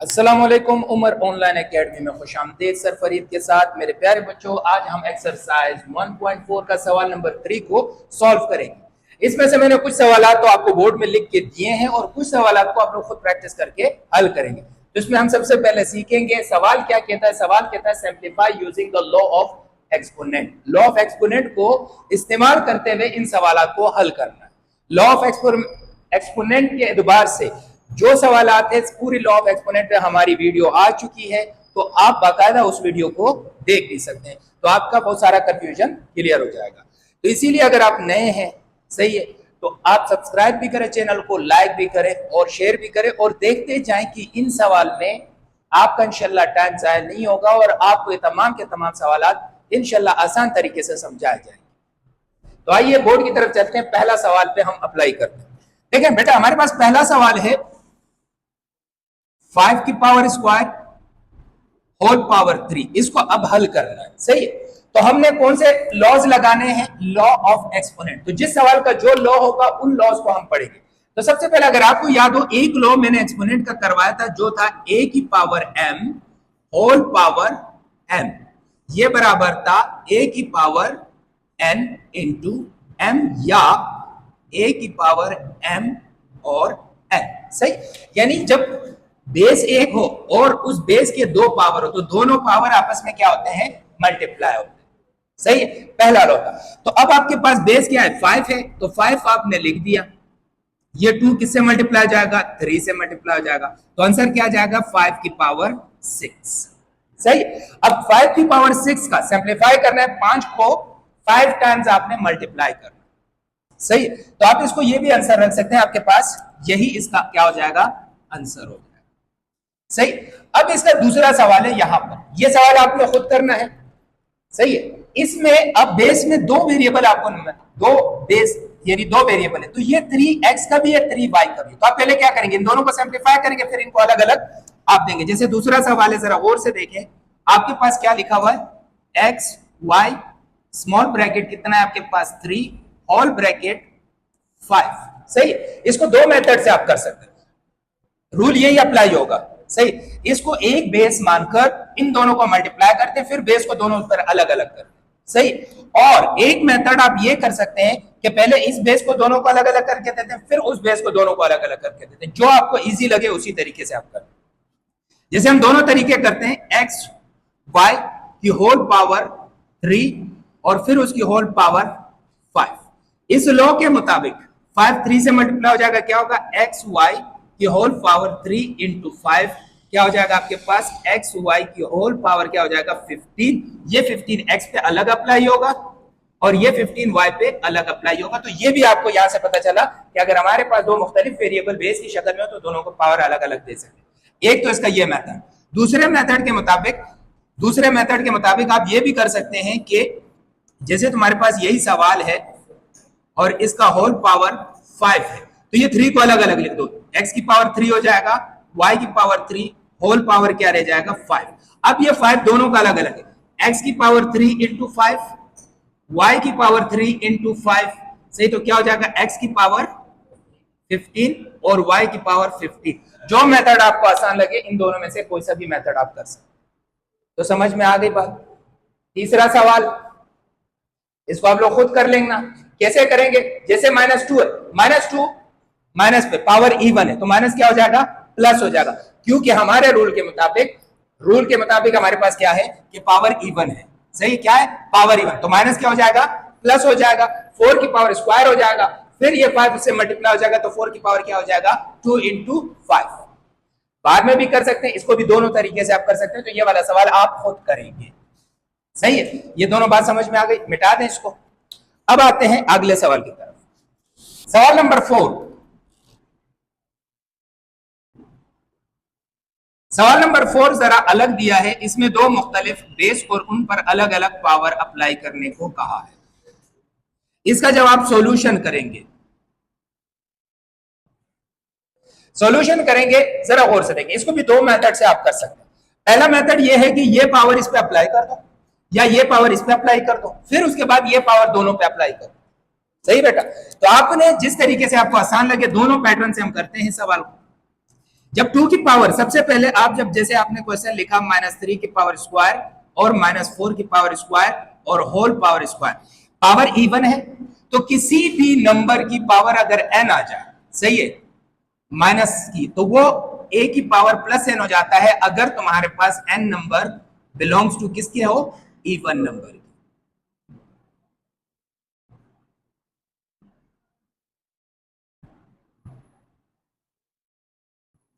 अस्सलाम वालेकुम। Umar online academy में खुशामदीद। सर फरीद के साथ मेरे प्यारे बच्चों, आज हम एक्सरसाइज 1.4 का सवाल नंबर 3 को सॉल्व करेंगे। इसमें से मैंने कुछ सवाल तो आपको बोर्ड में लिख के दिए हैं और कुछ सवाल को आप लोग खुद प्रैक्टिस करके हल करेंगे। तो इसमें हम सबसे पहले सीखेंगे सवाल क्या कहता है। सवाल कहता है simplify using the law of exponent. Law of exponent को इस्तेमाल करते हुए इन सवाल को हल करना। लॉ ऑफ एक्सपोनेंट के एतबार से जो सवाल आते हैं, पूरी लॉ ऑफ एक्सपोनेंट पे हमारी वीडियो आ चुकी है, तो आप बाकायदा उस वीडियो को देख भी सकते हैं, तो आपका बहुत सारा कंफ्यूजन क्लियर हो जाएगा। तो इसीलिए अगर आप नए हैं, सही है, तो आप सब्सक्राइब भी करें चैनल को, लाइक भी करें और शेयर भी करें और देखते जाएं कि इन सवाल में आपका इंशाल्लाह टाइम जाया नहीं होगा और आपको ये तमाम के तमाम सवाल इंशाल्लाह आसान तरीके से समझाए जाएंगे। तो आइए बोर्ड की तरफ चलते हैं। पहला सवाल पे हम अप्लाई करते हैं। देखें बेटा, हमारे पास पहला सवाल है 5 की पावर स्क्वायर होल पावर 3। इसको अब हल करना है, सही है। तो हमने कौन से लॉज लगाने हैं? Law of exponent. तो जिस सवाल का जो लॉ होगा उन लॉज को हम पढ़ेंगे। तो सबसे पहले अगर आपको याद हो, एक लॉ मैंने एक्सपोनेंट का करवाया था जो था a की power m whole power m। ये बराबर था a की पावर n इंटू m या a की पावर m और n, सही। यानी जब बेस एक हो और उस बेस के दो पावर हो तो दोनों पावर आपस में क्या होते हैं? मल्टीप्लाई होते हैं, सही है। पहला लॉ था। तो अब आपके पास बेस क्या है? 5 है, तो 5 आपने लिख दिया। ये 2 किससे मल्टीप्लाई हो जाएगा? 3 से मल्टीप्लाई हो जाएगा। तो आंसर क्या जाएगा? 5 की पावर 6, सही। अब 5 की पावर 6 का सिंप्लीफाई करना है। 5 को 5 टाइम्स आपने मल्टीप्लाई करना, सही। तो आप इसको ये भी आंसर रख सकते हैं, आपके पास यही इसका क्या हो जाएगा? आंसर हो जाएगा, सही। अब इसका दूसरा सवाल है यहां पर, यह सवाल आपने खुद करना है, सही है। इसमें अब बेस में दो वेरिएबल आपको, दो बेस यानी दो वेरिएबल है, तो ये 3x का भी है, 3y का भी। तो आप पहले क्या करेंगे? इन दोनों को सिंप्लीफाई करेंगे, फिर इनको अलग अलग आप देंगे। जैसे दूसरा सवाल है, जरा गौर से देखें। आपके पास क्या लिखा हुआ है? x y स्मॉल ब्रैकेट कितना है आपके पास? 3 होल ब्रैकेट 5, सही। इसको दो मेथड से आप कर सकते हैं, रूल यही अप्लाई होगा, सही। इसको एक बेस मानकर इन दोनों को मल्टीप्लाई करते हैं, फिर बेस को दोनों पर अलग अलग करते हैं, सही। और एक मेथड आप ये कर सकते हैं कि पहले इस बेस को दोनों को अलग अलग करके देते हैं, फिर उस बेस को दोनों को अलग अलग करके देते हैं। जो आपको इजी लगे उसी तरीके से आप करें। जैसे हम दोनों तरीके करते हैं, एक्स वाई की होल पावर 3 और फिर उसकी होल पावर 5। इस लॉ के मुताबिक 5 3 से मल्टीप्लाई हो जाएगा, क्या होगा? एक्स वाई की होल पावर 3 इंटू 5 क्या हो जाएगा आपके पास? एक्स वाई की होल पावर क्या हो जाएगा? 15। ये 15 एक्स पे अलग अप्लाई होगा और ये 15 वाई पे अलग अप्लाई होगा। तो ये भी आपको यहां से पता चला कि अगर हमारे पास दो मुख्तलिफ वेरिएबल बेस की शक्ल में हो तो दोनों को पावर अलग अलग दे सकते। एक तो इसका ये मेथड। दूसरे मेथड के मुताबिक आप ये भी कर सकते हैं कि जैसे तुम्हारे पास यही सवाल है और इसका होल पावर 5 है, तो ये 3 को अलग अलग लिख दो। x की पावर 3 हो जाएगा, y की पावर 3, होल पावर क्या रह जाएगा? 5। अब ये 5 दोनों का अलग अलग है, x की पावर 3 इंटू 5, y की पावर 3 इंटू 5, सही। तो क्या हो जाएगा? x की पावर 15 और y की पावर 15। जो मेथड आपको आसान लगे इन दोनों में से कोई सा भी मेथड आप कर सकते। तो समझ में आ गई बात। तीसरा सवाल, इसको आप लोग खुद कर लेंगे ना। कैसे करेंगे? जैसे -2 है, -2 माइनस पे पावर इवन है, तो माइनस क्या हो जाएगा? प्लस हो जाएगा, क्योंकि हमारे रूल के मुताबिक हमारे पास क्या है कि पावर इवन है, सही। क्या है? Power even. तो माइनस क्या हो जाएगा? प्लस हो जाएगा। 4 की पावर स्क्वायर हो जाएगा, फिर ये 5 से मल्टीप्लाई हो जाएगा, तो 4 की पावर क्या हो जाएगा? 2 इंटू 5। बाद में भी कर सकते हैं, इसको भी दोनों तरीके से आप कर सकते हैं। तो ये वाला सवाल आप खुद करेंगे, सही है। ये दोनों बात समझ में आ गई, मिटा दें इसको। अब आते हैं अगले सवाल की तरफ। सवाल नंबर 4। सवाल नंबर 4 जरा अलग दिया है। इसमें दो मुख्तलिफ बेस और उन पर अलग अलग पावर अप्लाई करने को कहा है। इसका जवाब सॉल्यूशन करेंगे। जरा गौर से देखें। इसको भी दो मेथड से आप कर सकते हैं। पहला मेथड यह है कि ये पावर इस पे अप्लाई कर दो या ये पावर इस पे अप्लाई कर दो, फिर उसके बाद ये पावर दोनों पे अप्लाई कर दो, सही बेटा। तो आपने जिस तरीके से आपको आसान लगे दोनों पैटर्न से हम करते हैं सवाल को। जब 2 की पावर, सबसे पहले आप जब जैसे आपने क्वेश्चन लिखा -3 की पावर स्क्वायर और -4 की पावर स्क्वायर और whole power square, power even है, तो किसी भी नंबर की पावर अगर n आ जाए, सही है, माइनस की, तो वो a की पावर प्लस n हो जाता है अगर तुम्हारे पास n नंबर बिलोंग्स टू किसके हो, इवन नंबर।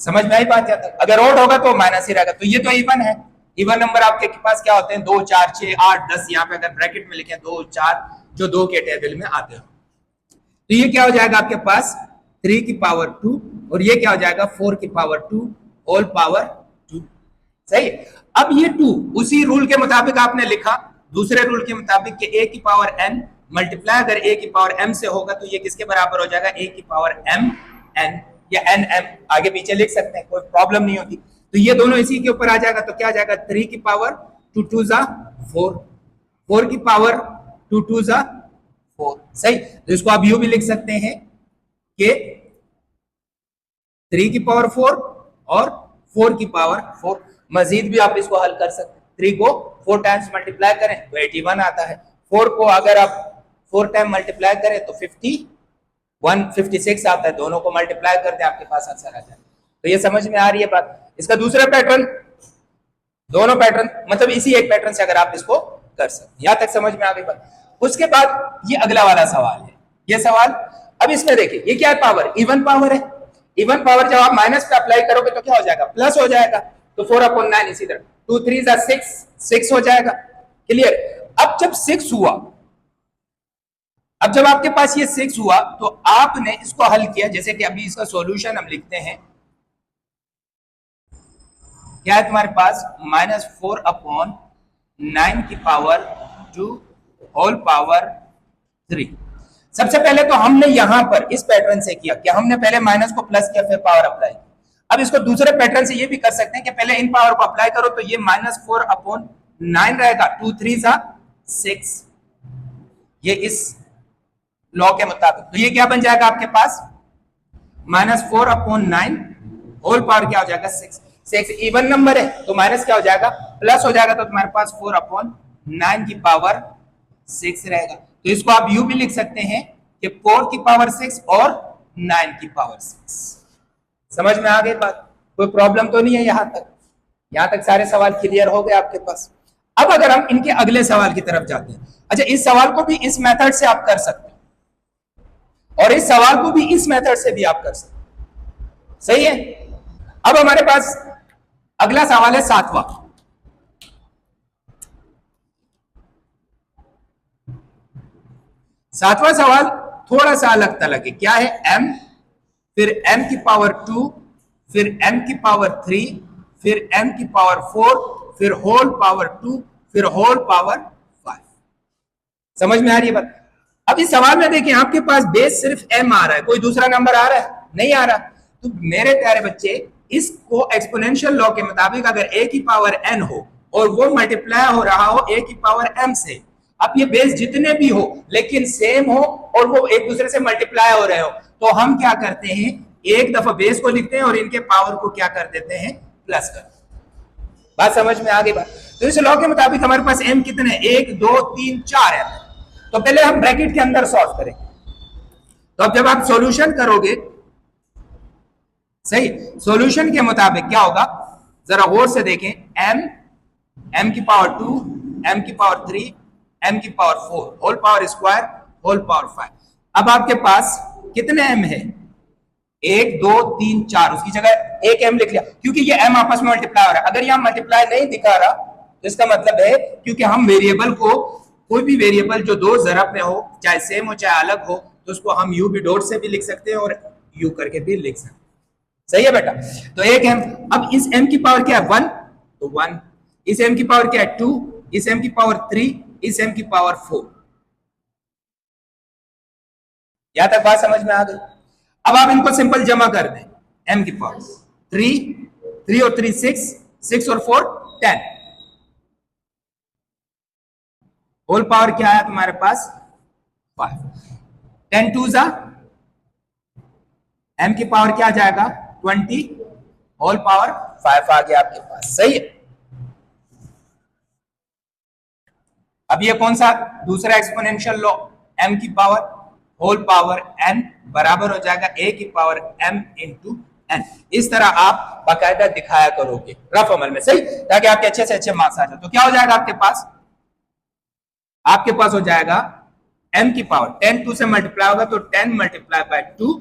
समझ में आई बात? अगर ओड होगा तो माइनस ही रहेगा। तो ये तो इवन है, इवन नंबर आपके पास क्या होते हैं, 2 4 6 8 10, यहाँ पे अगर ब्रैकेट में लिखे 2 4 जो 2 के टेबल में आते हो, तो ये क्या हो जाएगा आपके पास 3 की पावर 2 और ये क्या हो जाएगा 4 की पावर 2 होल पावर 2। सही। अब ये 2 उसी रूल के मुताबिक आपने लिखा, दूसरे रूल के मुताबिक कि a की पावर n मल्टीप्लाई अगर a की पावर m से होगा तो ये किसके बराबर हो जाएगा, a की पावर m n या n m, आगे पीछे लिख सकते हैं, कोई प्रॉब्लम नहीं होती। तो ये दोनों इसी के ऊपर आ जाएगा, तो क्या आ जाएगा 3 की पावर 2 2 जा 4, 4 की पावर 2 2 जा 4। सही। तो इसको आप यू भी लिख सकते हैं कि 3 की पावर 4 और 4 की पावर 4। मजीद भी आप इसको हल कर सकते हैं, 3 को 4 टाइम्स मल्टीप्लाई करें तो 81 आता है, 4 को अगर आप 4 टाइम मल्टीप्लाई करें तो 156 आता है, दोनों को मल्टीप्लाई कर दें आपके पास आंसर आ जाए। तो ये समझ में आ रही है बात? इसका दूसरा पैटर्न, दोनों पैटर्न मतलब इसी एक पैटर्न से अगर आप इसको कर सकते, यहां तक समझ में आ गई बात। उसके बाद ये अगला वाला सवाल है, ये सवाल अब इसमें देखिए ये क्या है, पावर इवन पावर है। इवन पावर जब आप माइनस पे अप्लाई करोगे तो क्या हो जाएगा, प्लस हो जाएगा, तो 4/9 इसी तरह 2 3 जा 6 हो जाएगा। क्लियर? अब जब 6 हुआ, अब जब आपके पास ये 6 हुआ तो आपने इसको हल किया, जैसे कि अभी इसका सॉल्यूशन हम लिखते हैं, क्या है तुम्हारे पास -4/9 की पावर 2 होल पावर 3। सबसे पहले तो हमने यहां पर इस पैटर्न से किया कि हमने पहले माइनस को प्लस किया फिर पावर अप्लाई की। अब इसको दूसरे पैटर्न से ये भी कर सकते हैं कि पहले इन पावर को अप्लाई करो तो ये -4/9 रहेगा, 2 3 जा 6, ये इस लॉ के मुताबिक। तो ये क्या बन जाएगा आपके पास -4/9 होल पावर क्या हो जाएगा 6। 6 इवन नंबर है तो माइनस क्या हो जाएगा, प्लस हो जाएगा, तो तुम्हारे पास 4/9 की पावर 6 रहेगा। तो इसको आप यू भी लिख सकते हैं कि 4 की पावर 6 और 9 की पावर 6। समझ में आ गई बात? कोई प्रॉब्लम तो नहीं है यहां तक? यहां तक सारे सवाल क्लियर हो गए आपके पास? अब अगर हम इनके अगले सवाल की तरफ जाते हैं, अच्छा इस सवाल को भी इस मेथड से आप कर सकते हैं और इस सवाल को भी इस मेथड से भी आप कर सकते हैं। सही है। अब हमारे पास अगला सवाल है 7वां। 7वां सवाल थोड़ा सा अलग तलक है। क्या है, m फिर m की पावर 2 फिर m की पावर 3 फिर m की पावर 4 फिर होल पावर 2 फिर होल पावर 5। समझ में आ रही है बात? अब इस सवाल में देखिए आपके पास बेस सिर्फ m आ रहा है, कोई दूसरा नंबर आ रहा है? नहीं आ रहा। तो मेरे प्यारे बच्चे, इसको एक्सपोनेंशियल लॉ के मुताबिक अगर a की पावर n हो और वो मल्टीप्लाई हो रहा हो a की पावर m से, अब ये बेस जितने भी हो लेकिन सेम हो और वो एक दूसरे से मल्टीप्लाई हो रहे हो, तो हम क्या करते हैं, एक दफा बेस को लिखते हैं और इनके पावर को क्या कर देते हैं, प्लस कर। बात समझ में आ गई बात? तो इस लॉ के मुताबिक हमारे पास m कितने, 1 2 3 4 है। तो पहले हम ब्रैकेट के अंदर सॉल्व करेंगे। तो अब जब आप सॉल्यूशन करोगे, सही, सॉल्यूशन के मुताबिक क्या होगा, जरा गौर से देखें, m की पावर 2 m की पावर 3 m की power 4 whole power square whole power 5। अब आपके पास कितने m है, 1 2 3 4, उसकी जगह एक m लिख लिया क्योंकि ये m आपस में मल्टीप्लाई हो रहा है। अगर यहां मल्टीप्लाई नहीं दिखा रहा तो इसका मतलब है क्योंकि हम वेरिएबल को, कोई भी वेरिएबल जो दो ज़रब में हो, चाहे सेम हो चाहे अलग हो, तो उसको हम u भी डॉट से भी लिख सकते हैं और u करके भी लिख सकते हैं। सही है बेटा? तो एक m, अब इस m की पावर क्या है 1, तो 1, इस m की पावर क्या है 2, इस m की पावर 3, इस m की पावर 4। यहां तक बात समझ में आ गई? अब आप इनको सिंपल जमा कर दें, m की पावर 3 और 3 6 और 4 10, होल पावर क्या है तुम्हारे पास 5। 10 2 जा, m की पावर क्या आ जाएगा 20, होल पावर 5 आ गया आपके पास, सही है। अब ये कौन सा दूसरा एक्सपोनेंशियल लॉ, m की पावर होल पावर n बराबर हो जाएगा a की पावर m इंटू n। इस तरह आप बाकायदा दिखाया करोगे रफ अमल में, सही, ताकि आपके अच्छे से अच्छे मार्क्स आ जाए। तो क्या हो जाएगा आपके पास, आपके पास हो जाएगा m की पावर 10 2 से मल्टीप्लाई होगा तो 10 मल्टीप्लाई बाय 2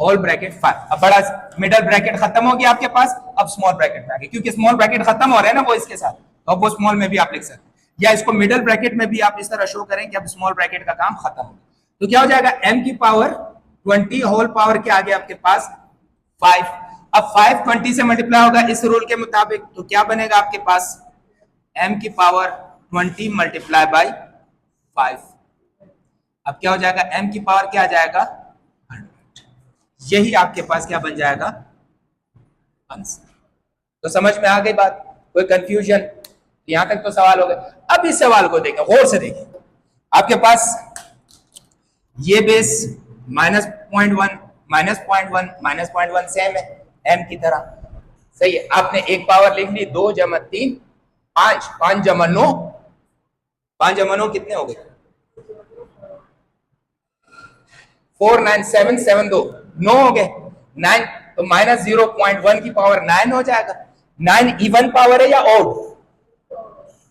होल ब्रैकेट 5। अब बड़ा मिडल ब्रैकेट खत्म हो गया आपके पास, अब स्मॉल ब्रैकेट में आ गया, क्योंकि स्मॉल ब्रैकेट खत्म हो रहा है ना वो इसके साथ, तो अब वो स्मॉल में भी आप लिख सकते हैं, या इसको मिडल ब्रैकेट में भी आप इस तरह शो करें कि अब स्मॉल ब्रैकेट का काम खत्म हो गया। तो क्या हो जाएगा, m की पावर 20 होल पावर क्या आ गया आपके पास 5। अब 5 20 से मल्टीप्लाई होगा इस रूल के मुताबिक, तो क्या बनेगा आपके पास m की पावर 20 मल्टीप्लाई बाई 5। अब क्या हो जाएगा, m की पावर क्या आ जाएगा 100। यही आपके पास क्या बन जाएगा आंसर। तो समझ में आ गई बात, कोई कंफ्यूजन, यहां तक तो सवाल हो गए। अब इस सवाल को देखें, गौर से देखें, आपके पास ये बेस -0.1 -0.1 -0.1 सेम है m की तरह, सही है। आपने एक पावर लिख ली, 2 जमा 3 5, 5 जमा 9, 5 जमा 9 कितने हो गए 4 9 7 7 2 9 हो गए 9, तो -0.1 की पावर 9 हो जाएगा। 9 इवन पावर है या ऑड,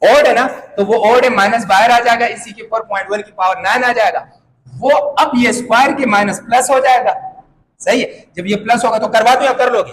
ऑड है ना, तो वो ऑड है, माइनस बाहर आ जाएगा, इसी के ऊपर 0.1 की पावर 9 आ जाएगा, वो अब ये स्क्वायर के माइनस प्लस हो जाएगा, सही है। जब ये प्लस होगा तो करवा दो या कर लोगे,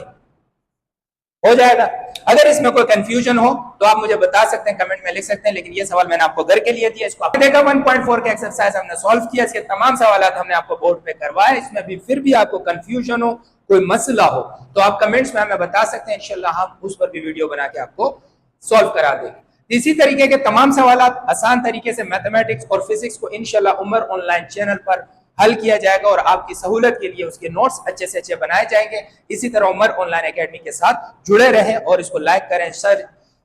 हो जाएगा। अगर इसमें कोई कंफ्यूजन हो तो आप मुझे बता सकते हैं, कमेंट में लिख सकते हैं, लेकिन ये सवाल मैंने आपको घर के लिए दिया, इसको आपने देखा 1.4 का एक्सरसाइज हमने सॉल्व किया, इसके तमाम सवाल हमने आपको बोर्ड पे करवाए। इसमें भी फिर भी आपको कंफ्यूजन हो, कोई मसला हो, तो आप कमेंट्स में हमें बता सकते हैं, इंशाल्लाह हम उस पर भी वीडियो बना के आपको सॉल्व करा देंगे। इसी तरीके के तमाम सवाल आसान तरीके से मैथमेटिक्स और फिजिक्स को इंशाल्लाह उमर ऑनलाइन चैनल पर हल किया जाएगा और आपकी सहूलत के लिए उसके नोट्स अच्छे से अच्छे बनाए जाएंगे। इसी तरह उमर ऑनलाइन एकेडमी के साथ जुड़े रहें और इसको लाइक करें,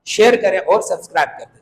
शेयर करें और सब्सक्राइब करें।